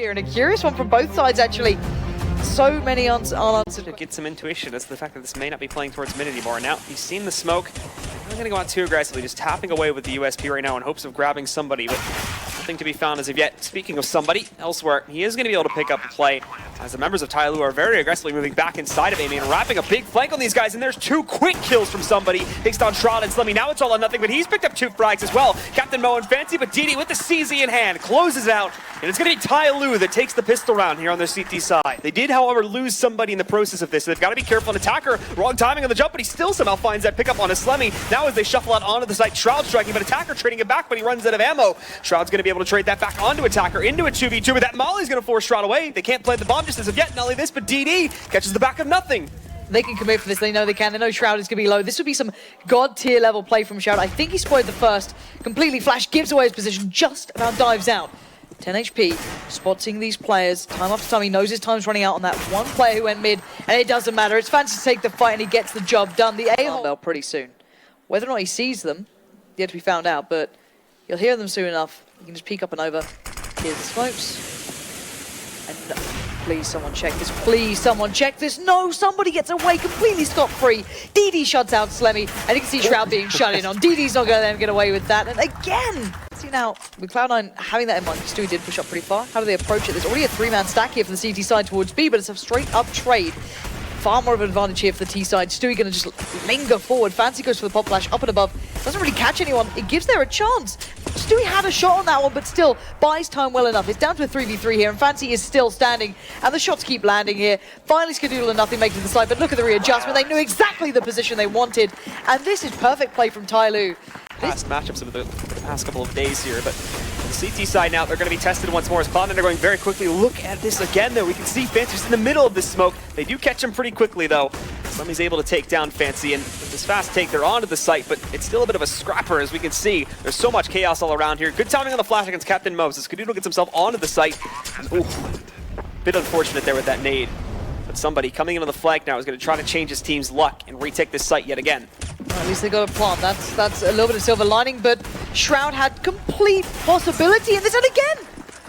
here, and a curious one from both sides, actually. So many unanswered. Get some intuition as to the fact that this may not be playing towards mid anymore. Now, he's seen the smoke. I'm going to go out too aggressively, just tapping away with the USP right now in hopes of grabbing somebody, but nothing to be found as of yet. Speaking of somebody elsewhere, he is going to be able to pick up a play as the members of Tyloo are very aggressively moving back inside of Amy and wrapping a big flank on these guys, and there's 2 quick kills from somebody. Takes down Shroud and Slimmy. Now it's all or nothing, but he's picked up 2 frags as well. Captain Mo and Fancy, but DD with the CZ in hand closes it out, and it's going to be Tyloo that takes the pistol round here on their CT side. They did, however, lose somebody in the process of this, so they've got to be careful. An attacker, wrong timing on the jump, but he still somehow finds that pickup on a Slimmy. Now as they shuffle out onto the site, Shroud striking, but Attacker trading it back, but he runs out of ammo. Shroud's going to be able to trade that back onto Attacker, into a 2v2, but that Molly's going to force Shroud away. They can't plant the bomb just as of yet. Not only this, but DD catches the back of nothing. They can commit for this, they know they can, they know Shroud is going to be low. This would be some god tier level play from Shroud. I think he spoiled the first, completely flash, gives away his position, just about dives out. 10 HP, spotting these players, time after time, he knows his time's running out on that one player who went mid, and it doesn't matter, it's Fancy to take the fight and he gets the job done. The A-hole pretty soon. Whether or not he sees them, yet to be found out, but you'll hear them soon enough. You can just peek up and over. Here's the smokes. And no, please someone check this, please someone check this. No, somebody gets away completely scot-free. DD shuts out Slemmy, and you can see Shroud being shut in on. DD's not going to let him get away with that, and again, see now, with Cloud9 having that in mind, Stewie did push up pretty far. How do they approach it? There's already a 3-man stack here for the CT side towards B, but it's a straight-up trade. Far more of an advantage here for the T side. Stewie going to just linger forward. Fancy goes for the pop flash up and above. Doesn't really catch anyone. It gives there a chance. Stewie had a shot on that one, but still buys time well enough. It's down to a 3v3 here, and Fancy is still standing, and the shots keep landing here. Finally, Skadoodle and nothing making the slide, but look at the readjustment. They knew exactly the position they wanted, and this is perfect play from Tyloo. Past matchups of the past couple of days here, but on the CT side now, they're going to be tested once more as Cloud9 are going very quickly. Look at this again, though. We can see Fancy's in the middle of this smoke. They do catch him pretty quickly, though. Slemmy's able to take down Fancy, and with this fast take, they're onto the site, but it's still a bit of a scrapper, as we can see. There's so much chaos all around here. Good timing on the flash against Captain Mo, so Skadoodle gets himself onto the site. Ooh, bit unfortunate there with that nade. But somebody coming into the flank now is going to try to change his team's luck and retake this site yet again. Well, at least they got a plant. That's a little bit of silver lining, but Shroud had complete possibility in this, and again,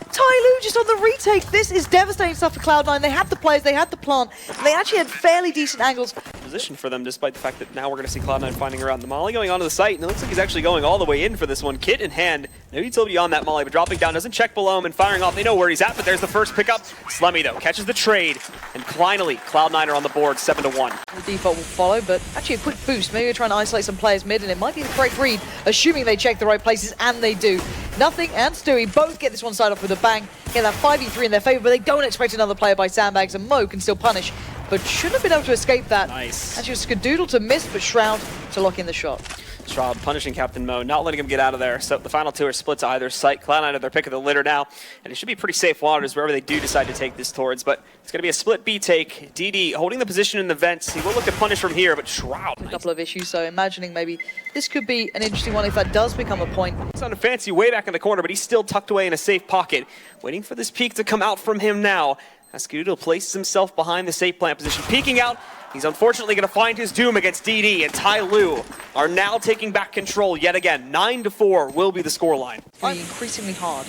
Tyloo just on the retake. This is devastating stuff for Cloud9. They had the players, they had the plant, and they actually had fairly decent angles. Position for them, despite the fact that now we're going to see Cloud9 finding around the Molly going onto the site, and it looks like he's actually going all the way in for this one. Kit in hand, no utility on that Molly, but dropping down, doesn't check below him and firing off. They know where he's at, but there's the first pickup. Slemmy, though, catches the trade, and finally, Cloud9 are on the board, 7-1. The default will follow, but actually a quick boost. Maybe they're trying to isolate some players mid, and it might be the correct read, assuming they check the right places, and they do. Nothing and Stewie both get this one side off with a bang, get that 5v3 in their favor, but they don't expect another player by sandbags, and Mo can still punish, but shouldn't have been able to escape that. Nice. Actually, Skadoodle to miss, but Shroud to lock in the shot. Shroud punishing Captain Mo, not letting him get out of there. So the final 2 are split to either site. Cloud9 are their pick of the litter now, and it should be pretty safe waters wherever they do decide to take this towards. But it's going to be a split B take. DD holding the position in the vents. He will look to punish from here, but Shroud. A couple of issues, so imagining maybe this could be an interesting one if that does become a point. It's on a Fancy way back in the corner, but he's still tucked away in a safe pocket. Waiting for this peek to come out from him now. As Skadoodle places himself behind the safe plant position, peeking out. He's unfortunately going to find his doom against DD, and Tyloo are now taking back control yet again. 9-4 will be the scoreline. Increasingly hard.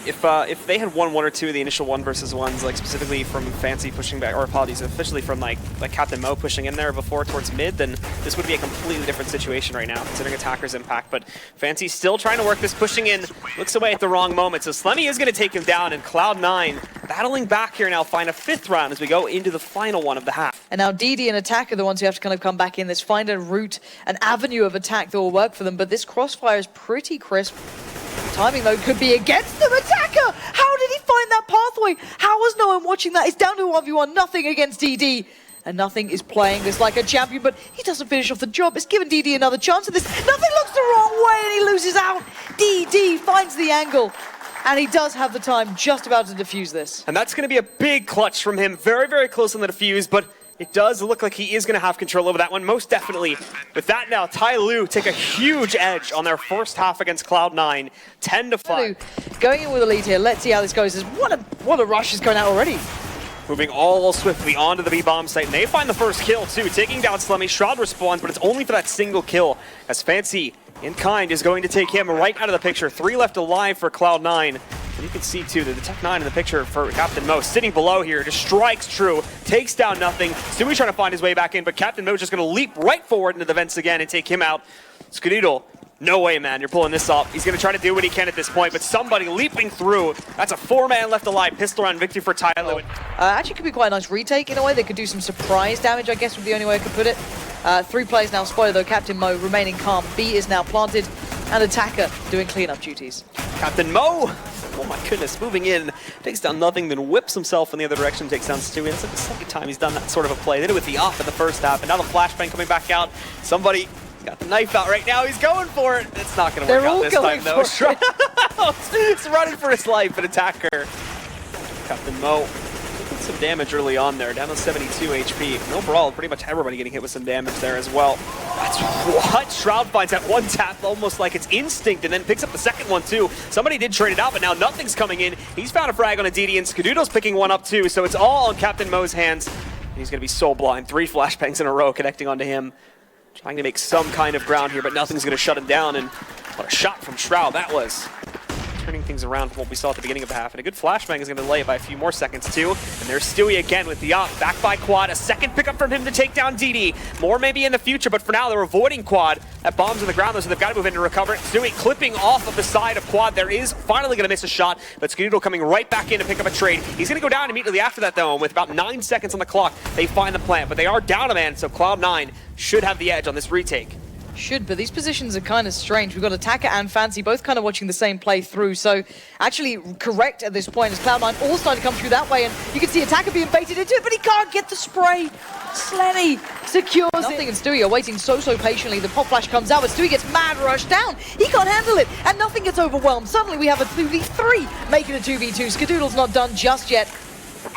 If they had won 1 or 2 of the initial 1 versus 1s, like specifically from Fancy pushing back, or apologies, officially from like Captain Mo pushing in there before towards mid, then this would be a completely different situation right now, considering Attacker's impact. But Fancy's still trying to work this, pushing in, looks away at the wrong moment. So Slemmy is going to take him down, and Cloud9 battling back here now, find a 5th round as we go into the final one of the half. And now DD and Attack are the ones who have to kind of come back in. Let's find a route, an avenue of attack that will work for them, but this crossfire is pretty crisp. Timing, though, could be against them. Attacker! How did he find that pathway? How was no one watching that? It's down to 1v1, nothing against DD. And nothing is playing this like a champion, but he doesn't finish off the job. It's given DD another chance at this. Nothing looks the wrong way, and he loses out. DD finds the angle. And he does have the time just about to defuse this. And that's going to be a big clutch from him. Very, very close on the defuse, but it does look like he is going to have control over that one, most definitely. With that now, Tyloo take a huge edge on their first half against Cloud9, 10-5. Going in with a lead here. Let's see how this goes. What a rush is going out already. Moving all swiftly onto the B-bomb site, and they find the first kill too, taking down Slemmy. Shroud respawns, but it's only for that single kill, as Fancy in kind is going to take him right out of the picture. 3 left alive for Cloud9. And you can see too that the Tech9 in the picture for Captain Mo sitting below here, just strikes true, takes down nothing. Stewie's trying to find his way back in, but Captain Mo's just going to leap right forward into the vents again and take him out. Skadoodle, no way, man, you're pulling this off. He's going to try to do what he can at this point, but somebody leaping through. That's a 4-man left alive. Pistol round victory for Tyloo. Actually could be quite a nice retake in a way. They could do some surprise damage, I guess would be the only way I could put it. 3 players now spotted though, Captain Mo remaining calm. B is now planted, and Attacker doing cleanup duties. Captain Mo, oh my goodness, moving in, takes down nothing, then whips himself in the other direction, takes down Stewie. It's like the second time he's done that sort of a play. They did it with the off in the first half, and now the flashbang coming back out. Somebody got the knife out right now, he's going for it. It's not going to work out this time though. He's running for his life, an Attacker. Captain Mo taking some damage early on there, down to 72 HP. And overall, pretty much everybody getting hit with some damage there as well. That's what Shroud finds that one tap almost like it's instinct, and then picks up the second one too. Somebody did trade it out, but now nothing's coming in. He's found a frag on a DD, and Skadoodle's picking one up too, so it's all on Captain Mo's hands. And he's going to be so blind. 3 flashbangs in a row connecting onto him. Trying to make some kind of ground here, but nothing's going to shut him down. And what a shot from Shroud that was. Turning things around from what we saw at the beginning of the half. And a good flashbang is going to delay it by a few more seconds too. And there's Stewie again with the op. Back by Quad. A second pickup from him to take down DD. More maybe in the future, but for now they're avoiding Quad. That bomb's on the ground though, so they've got to move in to recover it. Stewie clipping off of the side of Quad. There is finally going to miss a shot, but Skadoodle coming right back in to pick up a trade. He's going to go down immediately after that though, and with about 9 seconds on the clock, they find the plant. But they are down a man, so Cloud9 should have the edge on this retake. Should, but these positions are kind of strange. We've got Attacker and Fancy both kind of watching the same play through, so actually correct at this point as Cloud9 all starting to come through that way, and you can see Attacker being baited into it, but he can't get the spray. Slenny secures nothing, and Stewie are waiting so patiently. The pop flash comes out, but Stewie gets mad rushed down. He can't handle it, and nothing gets overwhelmed. Suddenly we have a 2v3, making a 2v2. Skadoodle's not done just yet.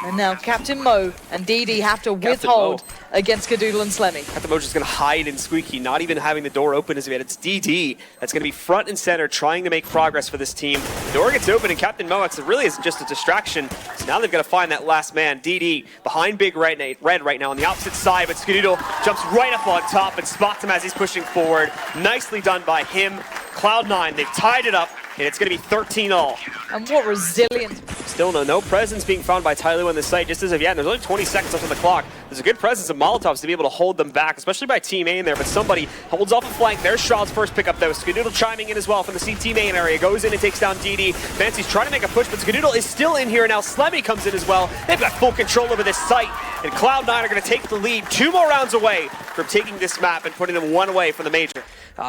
And now Captain Mo and DD have to withhold against Skadoodle and Slemmy. Captain Mo's just going to hide in Squeaky, not even having the door open as yet. It's DD that's going to be front and center, trying to make progress for this team. The door gets open, and Captain Mo, it really isn't just a distraction. So now they've got to find that last man. DD behind Big Red right now on the opposite side, but Skadoodle jumps right up on top and spots him as he's pushing forward. Nicely done by him. Cloud9, they've tied it up, and it's going to be 13-all. And what resilient. Still no presence being found by Tyloo on the site just as of yet. And there's only 20 seconds left on the clock. There's a good presence of Molotovs to be able to hold them back, especially by Team A in there, but somebody holds off a flank. There's Shroud's first pickup though. Skadoodle chiming in as well from the CT main area. Goes in and takes down DD. Fancy's trying to make a push, but Skadoodle is still in here, and now Slemmy comes in as well. They've got full control over this site, and Cloud9 are going to take the lead 2 more rounds away from taking this map and putting them 1 away from the major.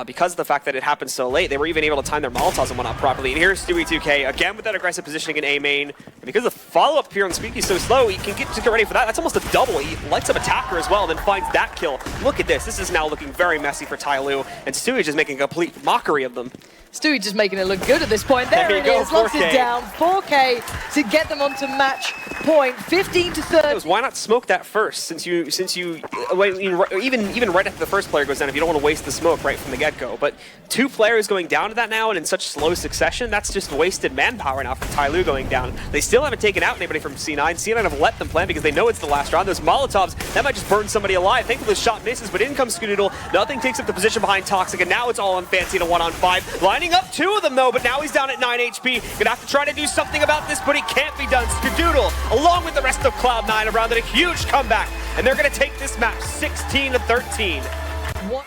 Because of the fact that it happened so late, they were even able to time their Molotovs and whatnot properly. And here's Stewie 2K, again with that aggressive positioning in A main. And because the follow-up here on Squeaky is so slow, he can get ready for that. That's almost a double. He lights up Attacker as well, and then finds that kill. Look at this. This is now looking very messy for Tyloo, and Stewie just making a complete mockery of them. Stewie just making it look good at this point. There it is, locks it down. 4K to get them onto match point. 15-30. Why not smoke that first? Since you even right after the first player goes down, if you don't want to waste the smoke right from the get-go. But 2 players going down to that now, and in such slow succession, that's just wasted manpower now for Tyloo going down. They still haven't taken out anybody from C9. C9 have let them plan because they know it's the last round. Those Molotovs, that might just burn somebody alive. Thankfully the shot misses, but in comes Skadoodle. Nothing takes up the position behind Toxic, and now it's all on Fancy in a 1-on-5. Lining up 2 of them though, but now he's down at 9 HP. Gonna have to try to do something about this, but it can't be done. Skadoodle, along with the rest of Cloud9, around at a huge comeback, and they're gonna take this map 16-13. What?